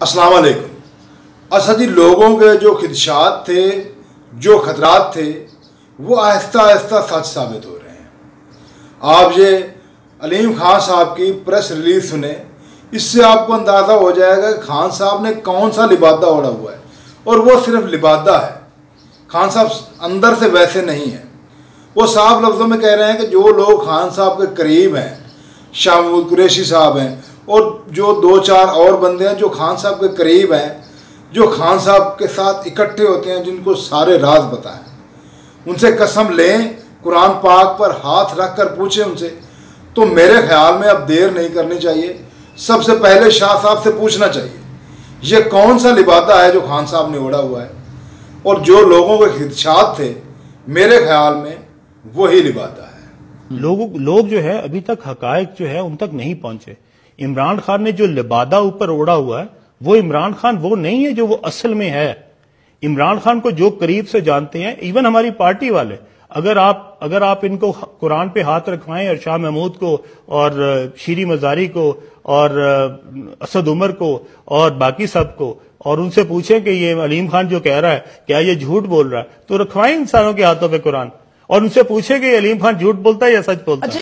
अस्सलाम वालेकुम। अच्छा जी, लोगों के जो खदशात थे, जो खतरात थे, वो आहिस्ता आहिस्ता सच साबित हो रहे हैं। आप ये अलीम खान साहब की प्रेस रिलीज सुने, इससे आपको अंदाज़ा हो जाएगा कि खान साहब ने कौन सा लिबादा ओढ़ा हुआ है, और वो सिर्फ लिबादा है। खान साहब अंदर से वैसे नहीं हैं। वो साफ लफ्ज़ों में कह रहे हैं कि जो लोग खान साहब के करीब हैं, शाह महमूद कुरैशी साहब हैं और जो 2-4 और बंदे हैं जो खान साहब के करीब हैं, जो खान साहब के साथ इकट्ठे होते हैं, जिनको सारे राज पता हैं, उनसे कसम लें, कुरान पाक पर हाथ रख कर पूछें उनसे, तो मेरे ख्याल में अब देर नहीं करनी चाहिए। सबसे पहले शाह साहब से पूछना चाहिए ये कौन सा लिबादा है जो खान साहब ने ओढ़ा हुआ है, और जो लोगों के खदशात थे, मेरे ख्याल में वही लिबादा है। लोग जो है अभी तक हकायक जो है उन तक नहीं पहुंचे। इमरान खान ने जो लिबादा ऊपर ओढ़ा हुआ है, वो इमरान खान वो नहीं है जो वो असल में है। इमरान खान को जो करीब से जानते हैं, इवन हमारी पार्टी वाले, अगर आप इनको कुरान पे हाथ रखवाएं और शाह महमूद को और शीरी मजारी को और असद उमर को और बाकी सब को, और उनसे पूछें कि ये अलीम खान जो कह रहा है क्या ये झूठ बोल रहा है, तो रखवाएं इंसानों के हाथों पे कुरान, और उनसे पूछे कि अलीम खान झूठ बोलता है या सच बोलता है।